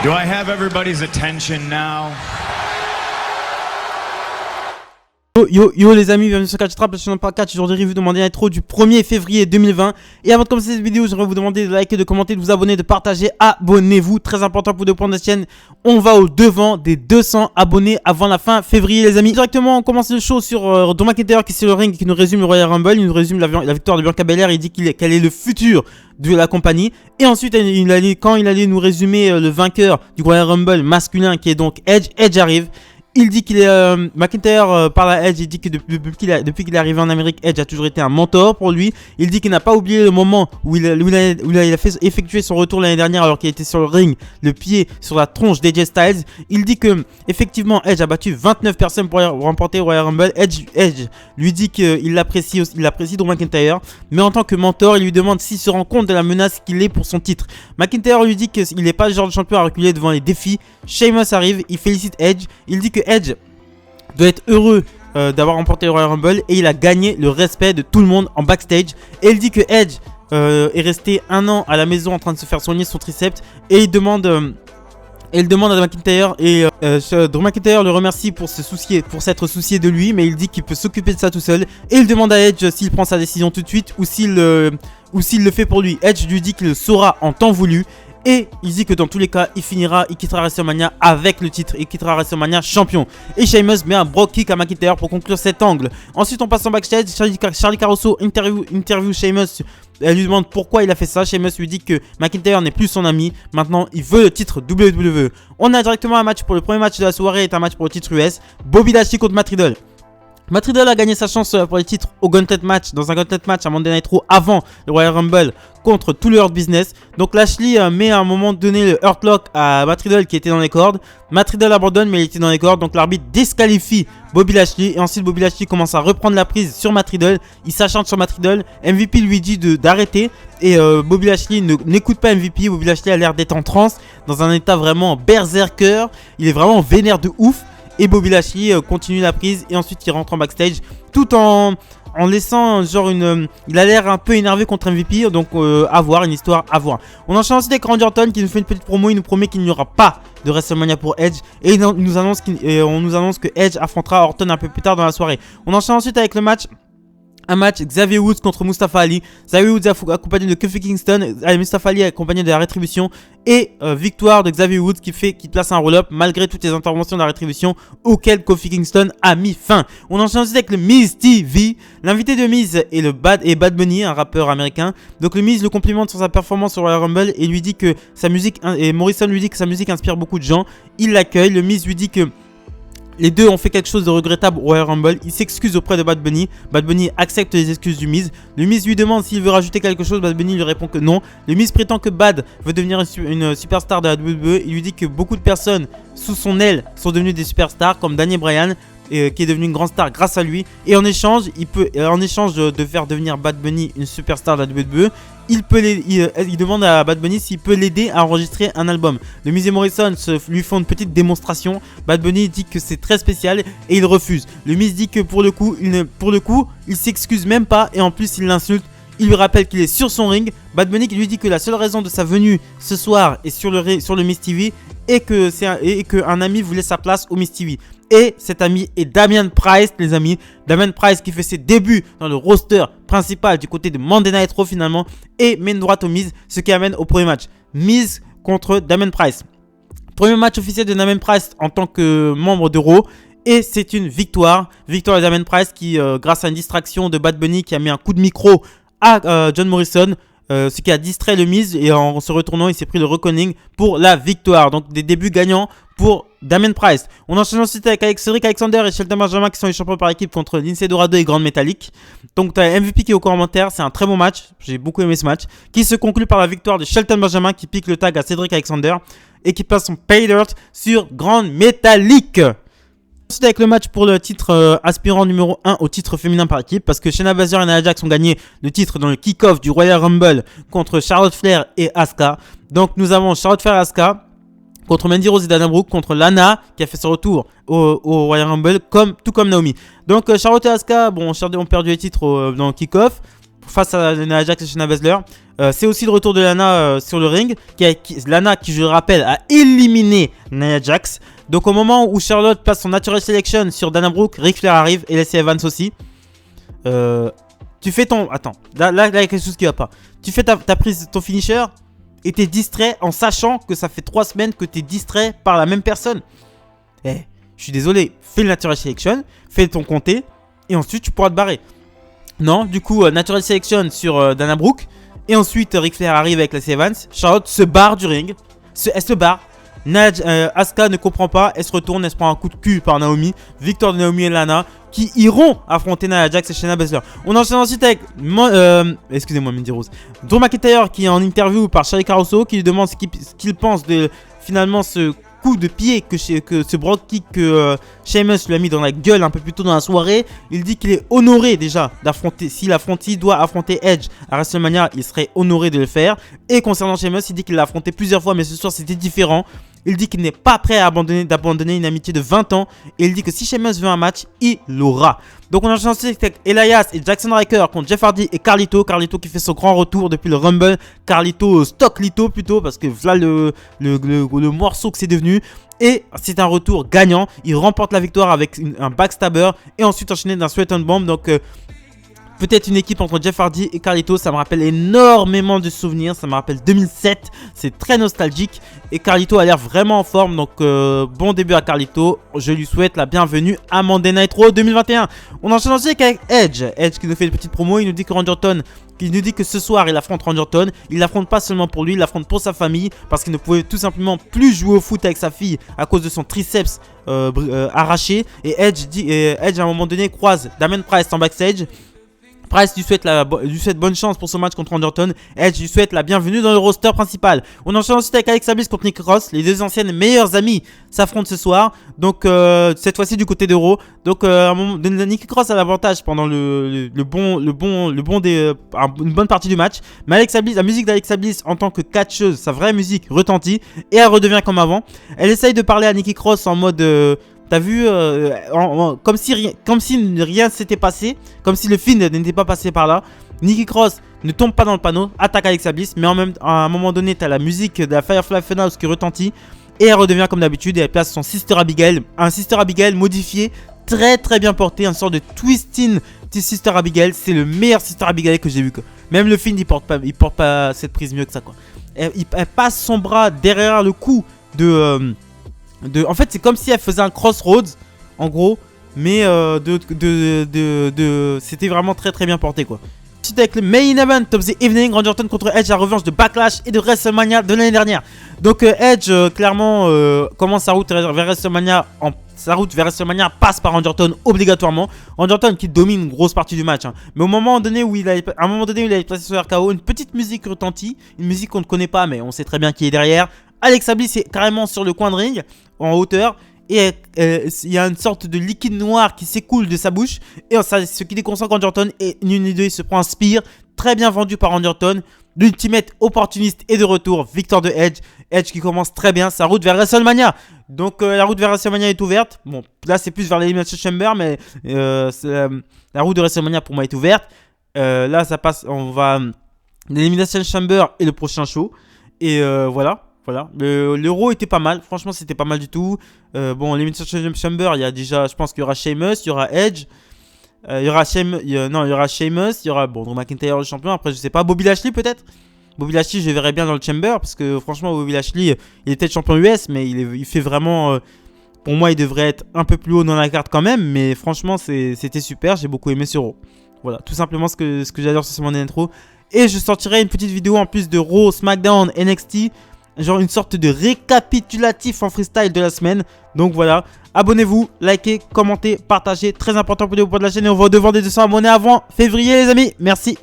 Do I have everybody's attention now? Yo les amis, bienvenue sur Catch Trap, la chaîne par 4, jour de review de Monday Night Raw du 1er février 2020. Et avant de commencer cette vidéo, j'aimerais vous demander de liker, de commenter, de vous abonner, de partager, abonnez-vous, très important pour défendre la chaîne. On va au devant des 200 abonnés avant la fin février les amis. Directement on commence le show sur Drew McIntyre qui est sur le ring et qui nous résume le Royal Rumble, il nous résume la victoire de Bianca Belair, il dit qu'elle est le futur de la compagnie. Et ensuite quand il allait nous résumer le vainqueur du Royal Rumble masculin qui est donc Edge arrive. Il dit qu'il est McIntyre parle à Edge, il dit que depuis qu'il est arrivé en Amérique, Edge a toujours été un mentor pour lui. Il dit qu'il n'a pas oublié le moment où il a fait effectuer son retour l'année dernière alors qu'il était sur le ring, le pied sur la tronche d'AJ Styles. Il dit que effectivement Edge a battu 29 personnes pour remporter le Royal Rumble. Edge lui dit qu'il l'apprécie Drew McIntyre, mais en tant que mentor, il lui demande s'il se rend compte de la menace qu'il est pour son titre. McIntyre lui dit qu'il n'est pas le genre de champion à reculer devant les défis. Sheamus arrive, il félicite Edge, il dit que Edge doit être heureux d'avoir remporté le Royal Rumble et il a gagné le respect de tout le monde en backstage. Et il dit que Edge est resté 1 an à la maison en train de se faire soigner son triceps et il demande à McIntyre et Drew McIntyre le remercie pour s'être soucié de lui, mais il dit qu'il peut s'occuper de ça tout seul et il demande à Edge s'il prend sa décision tout de suite ou s'il le fait pour lui. Edge lui dit qu'il le saura en temps voulu. Et il dit que dans tous les cas, il quittera WrestleMania avec le titre. Il quittera WrestleMania champion. Et Sheamus met un Brogue Kick à McIntyre pour conclure cet angle. Ensuite, on passe en backstage. Charlie Caruso interview Sheamus. Elle lui demande pourquoi il a fait ça. Sheamus lui dit que McIntyre n'est plus son ami. Maintenant, il veut le titre WWE. On a directement un match pour le premier match de la soirée. C'est un match pour le titre US. Bobby Lashley contre Matt Riddle. Matt Riddle a gagné sa chance pour les titres au Gauntlet Match, dans un Gauntlet Match à Monday Night Raw avant le Royal Rumble contre tout le Hurt Business. Donc Lashley met à un moment donné le Hurt Lock à Matt Riddle qui était dans les cordes. Matt Riddle abandonne mais il était dans les cordes, donc l'arbitre disqualifie Bobby Lashley. Et ensuite Bobby Lashley commence à reprendre la prise sur Matt Riddle. Il s'acharne sur Matt Riddle. MVP lui dit d'arrêter et Bobby Lashley n'écoute pas MVP. Bobby Lashley a l'air d'être en transe, dans un état vraiment berserker. Il est vraiment vénère de ouf. Et Bobby Lashley continue la prise et ensuite il rentre en backstage tout en laissant genre il a l'air un peu énervé contre MVP, donc à voir, une histoire à voir. On enchaîne ensuite avec Randy Orton qui nous fait une petite promo, il nous promet qu'il n'y aura pas de WrestleMania pour Edge et on nous annonce que Edge affrontera Orton un peu plus tard dans la soirée. On enchaîne ensuite avec le match. Un match Xavier Woods contre Mustafa Ali. Xavier Woods accompagné de Kofi Kingston, Mustafa Ali accompagné de la Rétribution. Et victoire de Xavier Woods qui place un roll-up malgré toutes les interventions de la Rétribution auxquelles Kofi Kingston a mis fin. On enchaîne ensuite avec le Miz TV. L'invité de Miz est Bad Bunny, un rappeur américain. Donc le Miz le complimente sur sa performance sur Royal Rumble et lui dit que sa musique, et Morrison lui dit que sa musique inspire beaucoup de gens. Il l'accueille. Le Miz lui dit que les deux ont fait quelque chose de regrettable au Royal Rumble. Il s'excuse auprès de Bad Bunny. Bad Bunny accepte les excuses du Miz. Le Miz lui demande s'il veut rajouter quelque chose. Bad Bunny lui répond que non. Le Miz prétend que Bad veut devenir une superstar de la WWE. Il lui dit que beaucoup de personnes sous son aile sont devenues des superstars comme Daniel Bryan, qui est devenu une grande star grâce à lui. Et en échange, de faire devenir Bad Bunny une superstar de la WWE, il demande à Bad Bunny s'il peut l'aider à enregistrer un album. Le Miz et Morrison lui font une petite démonstration. Bad Bunny dit que c'est très spécial et il refuse. Le Miz dit que pour le coup, il s'excuse même pas et en plus il l'insulte. Il lui rappelle qu'il est sur son ring. Bad Bunny qui lui dit que la seule raison de sa venue ce soir est sur le Miz TV et qu'un ami voulait sa place au Miz TV. Et cet ami est Damian Price, les amis. Damian Price qui fait ses débuts dans le roster principal du côté de Monday Night Raw finalement et mène droite au Miz, ce qui amène au premier match. Miz contre Damian Price. Premier match officiel de Damian Price en tant que membre de Raw. Et c'est une victoire. Victoire de Damian Price qui, grâce à une distraction de Bad Bunny qui a mis un coup de micro à John Morrison, ce qui a distrait le Miz et en se retournant il s'est pris le reckoning pour la victoire. Donc des débuts gagnants pour Damian Price. On enchaîne ensuite avec Cedric Alexander et Shelton Benjamin qui sont les champions par équipe contre Lince Dorado et Grand Metalik. Donc tu as MVP qui est au commentaire, c'est un très bon match, j'ai beaucoup aimé ce match, qui se conclut par la victoire de Shelton Benjamin qui pique le tag à Cedric Alexander et qui place son Pay Dirt sur Grand Metalik. Ensuite avec le match pour le titre aspirant numéro 1 au titre féminin par équipe, parce que Shayna Baszler et Nia Jax ont gagné le titre dans le kick-off du Royal Rumble contre Charlotte Flair et Asuka. Donc nous avons Charlotte Flair et Asuka contre Mandy Rose et Dana Brooke contre Lana qui a fait son retour au Royal Rumble tout comme Naomi. Donc Charlotte et Asuka ont perdu les titres dans le kick-off. face à Nia Jax et Shayna Baszler. C'est aussi le retour de Lana sur le ring. Lana qui, je le rappelle, a éliminé Nia Jax. Donc au moment où Charlotte passe son Natural Selection sur Dana Brooke, Ric Flair arrive et Lacey Evans aussi. Tu fais ton... Attends, là il y a quelque chose qui va pas. Tu fais ta prise, ton finisher et t'es distrait en sachant que ça fait 3 semaines que t'es distrait par la même personne. Eh, je suis désolé, fais le Natural Selection, fais ton comté et ensuite tu pourras te barrer. Non, du coup, Natural Selection sur Dana Brooke. Et ensuite, Ric Flair arrive avec Lacey Evans. Charlotte se barre du ring. Elle se barre. Asuka ne comprend pas. Elle se retourne. Elle se prend un coup de cul par Naomi. Victor de Naomi et Lana qui iront affronter Nia Jax et Shayna Baszler. On enchaîne ensuite avec excusez-moi, Mandy Rose. Drew McIntyre qui est en interview par Charlie Caruso qui lui demande ce qu'il pense de finalement ce coup de pied que ce Brock kick que Sheamus lui a mis dans la gueule un peu plus tôt dans la soirée. Il dit qu'il est honoré déjà d'affronter, s'il doit affronter Edge à WrestleMania, il serait honoré de le faire. Et concernant Sheamus, il dit qu'il l'a affronté plusieurs fois mais ce soir c'était différent. Il dit qu'il n'est pas prêt à d'abandonner une amitié de 20 ans. Et il dit que si Sheamus veut un match, il l'aura. Donc on a changé avec Elias et Jackson Ryker contre Jeff Hardy et Carlito. Carlito qui fait son grand retour depuis le Rumble. Carlito, Stock Lito plutôt, parce que voilà le morceau que c'est devenu. Et c'est un retour gagnant. Il remporte la victoire avec un backstabber. Et ensuite enchaîné d'un Sweat and Bomb. Donc... peut-être une équipe entre Jeff Hardy et Carlito, ça me rappelle énormément de souvenirs, ça me rappelle 2007, c'est très nostalgique et Carlito a l'air vraiment en forme, donc bon début à Carlito, je lui souhaite la bienvenue à Monday Night Raw 2021. On enchaîne ensuite avec Edge qui nous fait une petite promo, il nous dit que Randy Orton, il nous dit que ce soir il affronte Randy Orton, il l'affronte pas seulement pour lui, il l'affronte pour sa famille, parce qu'il ne pouvait tout simplement plus jouer au foot avec sa fille à cause de son triceps arraché, et Edge à un moment donné croise Damien Priest en backstage. Price lui souhaite bonne chance pour son match contre Randy Orton. Edge lui souhaite la bienvenue dans le roster principal. On enchaîne ensuite avec Alexa Bliss contre Nikki Cross. Les deux anciennes meilleures amies s'affrontent ce soir. Donc cette fois-ci du côté de Raw. Donc Nikki Cross a l'avantage pendant une bonne partie du match. Mais Alexa Bliss, la musique d'Alexa Bliss en tant que catcheuse, sa vraie musique retentit et elle redevient comme avant. Elle essaye de parler à Nikki Cross en mode t'as vu, comme si rien s'était passé, comme si le film n'était pas passé par là. Nikki Cross ne tombe pas dans le panneau, attaque Alexa Bliss, mais à un moment donné, t'as la musique de la Firefly Funhouse qui retentit et elle redevient comme d'habitude et elle place son Sister Abigail, un Sister Abigail modifié, très très bien porté, un sort de twisting Sister Abigail. C'est le meilleur Sister Abigail que j'ai vu. Même le film, il porte pas cette prise mieux que ça quoi. Elle passe son bras derrière le cou en fait, c'est comme si elle faisait un crossroads, en gros, mais c'était vraiment très très bien porté quoi. Ensuite avec le main event of the evening, Randy Orton contre Edge, la revanche de Backlash et de WrestleMania de l'année dernière. Donc Edge clairement commence sa route vers WrestleMania. Sa route vers WrestleMania passe par Randy Orton obligatoirement. Randy Orton qui domine une grosse partie du match. Mais au moment donné où il a placé sur RKO, une petite musique retentit, une musique qu'on ne connaît pas, mais on sait très bien qui est derrière. Alexa Bliss est carrément sur le coin de ring, en hauteur, et il y a une sorte de liquide noir qui s'écoule de sa bouche, et ce qui déconcentre Randy Orton, et une des deux, il se prend un spear, très bien vendu par Randy Orton. L'ultimate opportuniste est de retour, victoire de Edge. Edge qui commence très bien sa route vers WrestleMania. Donc la route vers WrestleMania est ouverte. Bon, là c'est plus vers l'Elimination Chamber, mais la route de WrestleMania pour moi est ouverte. Là ça passe, on va l'Elimination Chamber et le prochain show. Et voilà. Le Raw était pas mal, franchement c'était pas mal du tout. Bon, l'Elimination Chamber, il y a déjà, je pense qu'il y aura Sheamus, il y aura Edge, il y aura Sheamus, il y aura Drew McIntyre le champion. Après je sais pas, Bobby Lashley peut-être. Bobby Lashley je verrais bien dans le Chamber, parce que franchement Bobby Lashley il était champion US, mais il fait vraiment, pour moi il devrait être un peu plus haut dans la carte quand même. Mais franchement c'était super, j'ai beaucoup aimé ce Raw. Voilà, tout simplement ce que j'adore sur ce Monday Night Raw. Et je sortirai une petite vidéo en plus de Raw, SmackDown, NXT, genre une sorte de récapitulatif en freestyle de la semaine. Donc voilà, abonnez-vous, likez, commentez, partagez, très important pour les de la chaîne. Et on va devant des 200 abonnés avant février les amis, merci.